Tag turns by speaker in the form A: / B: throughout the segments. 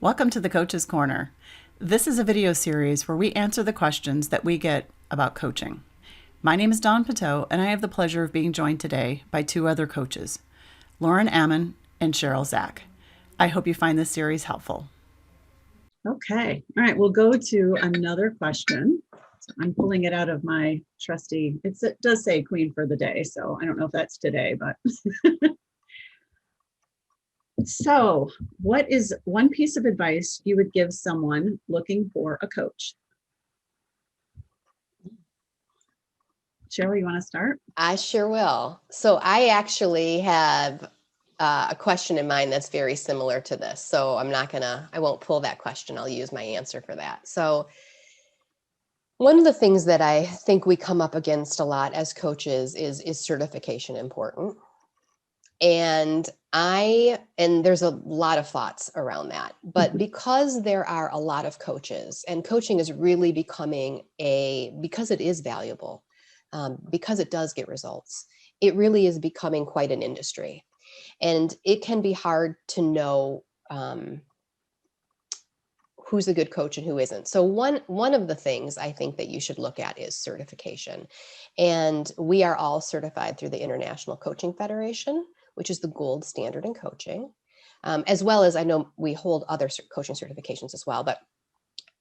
A: Welcome to the Coach's Corner. This is a video series where we answer the questions that we get about coaching. My name is Dawn Pateau, and I have the pleasure of being joined today by two other coaches, Lauren Ammon and Cheryl Zach. I hope you find this series helpful. Okay, all right, we'll go to another question. So I'm pulling it out of my trusty, it does say Queen for the Day, so I don't know if that's today, but So, what is one piece of advice you would give someone looking for a coach? Cheryl, you want to start?
B: I sure will. So I actually have a question in mind that's very similar to this. So I won't pull that question. I'll use my answer for that. So one of the things that I think we come up against a lot as coaches is certification important? And there's a lot of thoughts around that, but because there are a lot of coaches and coaching is really becoming because it is valuable, because it does get results, it really is becoming quite an industry. And it can be hard to know who's a good coach and who isn't. So one of the things I think that you should look at is certification. And we are all certified through the International Coaching Federation, which is the gold standard in coaching, as well as I know we hold other coaching certifications as well. But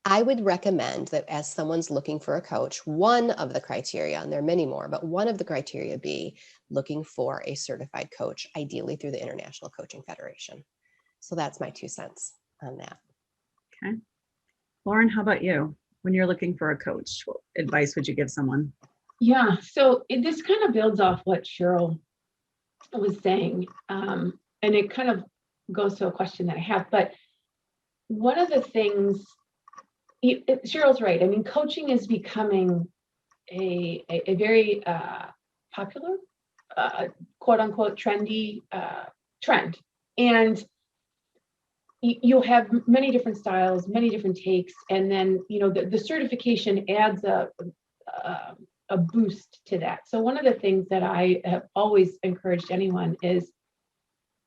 B: I would recommend that as someone's looking for a coach, one of the criteria, and there are many more, but one of the criteria be looking for a certified coach, ideally through the International Coaching Federation. So that's my 2 cents on that.
A: Okay. Lauren, how about you? When you're looking for a coach, what advice would you give someone?
C: Yeah, so this kind of builds off what Cheryl was saying, and it kind of goes to a question that I have. But one of the things, Cheryl's right. I mean, coaching is becoming a very popular, quote unquote, trendy trend, and you'll have many different styles, many different takes, and then the certification adds a boost to that. So one of the things that I have always encouraged anyone is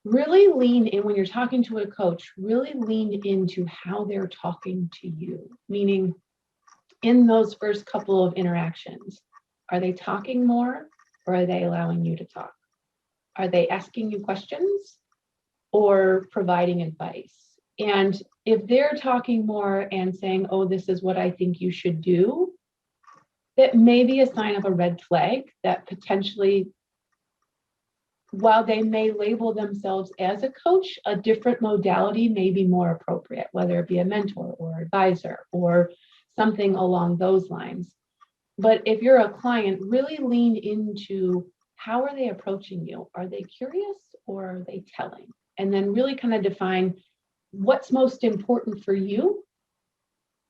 C: really lean in when you're talking to a coach, really lean into how they're talking to you, meaning in those first couple of interactions, are they talking more or are they allowing you to talk? Are they asking you questions or providing advice? And if they're talking more and saying, oh, this is what I think you should do, that may be a sign of a red flag that potentially, while they may label themselves as a coach, a different modality may be more appropriate, whether it be a mentor or advisor or something along those lines. But if you're a client, really lean into how are they approaching you? Are they curious or are they telling? And then really kind of define what's most important for you.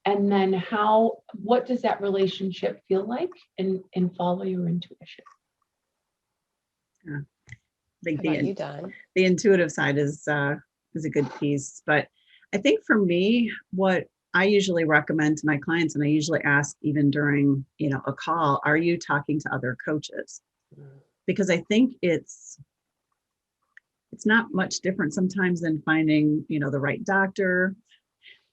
C: And then what does that relationship feel like, and follow your intuition.
A: Yeah. I think
B: the
A: intuitive side is a good piece. But I think for me, what I usually recommend to my clients, and I usually ask even during a call, are you talking to other coaches? Because I think it's not much different sometimes than finding the right doctor.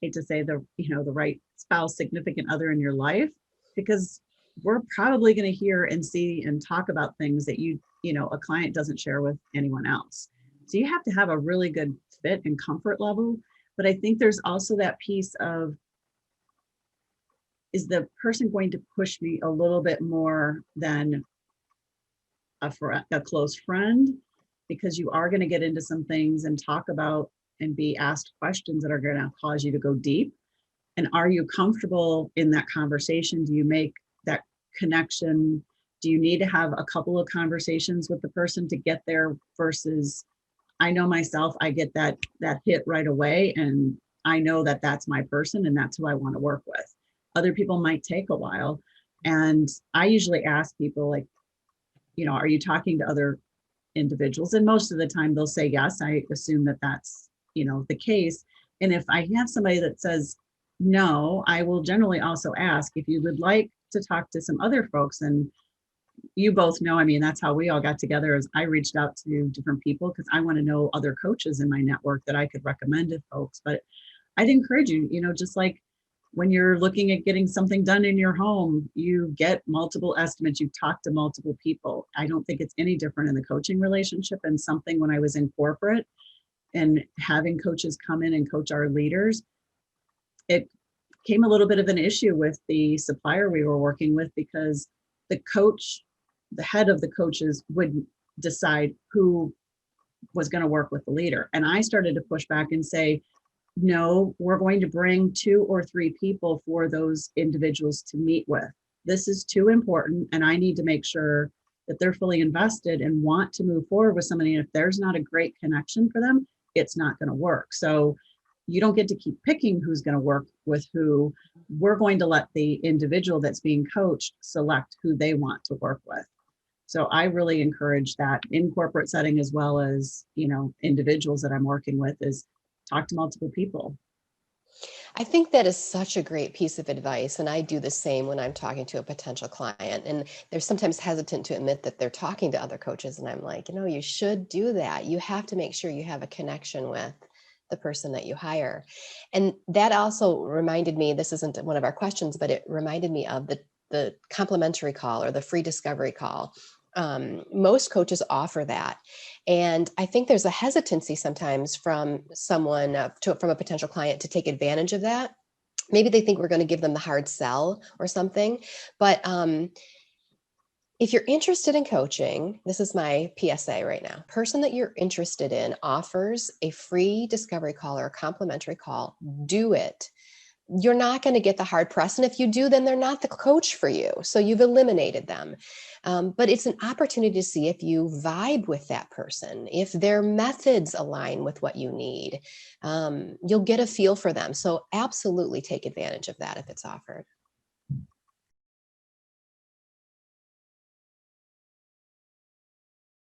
A: I hate to say the right spouse, significant other in your life, because we're probably going to hear and see and talk about things that a client doesn't share with anyone else. So you have to have a really good fit and comfort level. But I think there's also that piece of, is the person going to push me a little bit more than a close friend? Because you are going to get into some things and talk about and be asked questions that are going to cause you to go deep. And are you comfortable in that conversation? Do you make that connection? Do you need to have a couple of conversations with the person to get there versus, I know myself, I get that hit right away and I know that that's my person and that's who I want to work with. Other people might take a while. And I usually ask people like, are you talking to other individuals? And most of the time they'll say yes. I assume that that's the case. And if I have somebody that says no, I will generally also ask if you would like to talk to some other folks. And you both know, I mean, that's how we all got together, is I reached out to different people because I want to know other coaches in my network that I could recommend to folks. But I'd encourage you, just like when you're looking at getting something done in your home, you get multiple estimates, you talk to multiple people. I don't think it's any different in the coaching relationship. And something when I was in corporate and having coaches come in and coach our leaders, it came a little bit of an issue with the supplier we were working with, because the head of the coaches would decide who was going to work with the leader. And I started to push back and say, no, we're going to bring 2 or 3 people for those individuals to meet with. This is too important, and I need to make sure that they're fully invested and want to move forward with somebody. And if there's not a great connection for them, it's not going to work. So you don't get to keep picking who's going to work with who. We're going to let the individual that's being coached select who they want to work with. So I really encourage that in corporate setting, as well as, individuals that I'm working with, is talk to multiple people.
B: I think that is such a great piece of advice. And I do the same when I'm talking to a potential client. And they're sometimes hesitant to admit that they're talking to other coaches. And I'm like, you should do that. You have to make sure you have a connection with the person that you hire. And that also reminded me, this isn't one of our questions, but it reminded me of the complimentary call or the free discovery call. Most coaches offer that. And I think there's a hesitancy sometimes from someone, from a potential client, to take advantage of that. Maybe they think we're going to give them the hard sell or something. But if you're interested in coaching, this is my PSA right now. Person that you're interested in offers a free discovery call or a complimentary call. Do it. You're not going to get the hard press. And if you do, then they're not the coach for you. So you've eliminated them. But it's an opportunity to see if you vibe with that person, if their methods align with what you need. You'll get a feel for them. So absolutely take advantage of that if it's offered.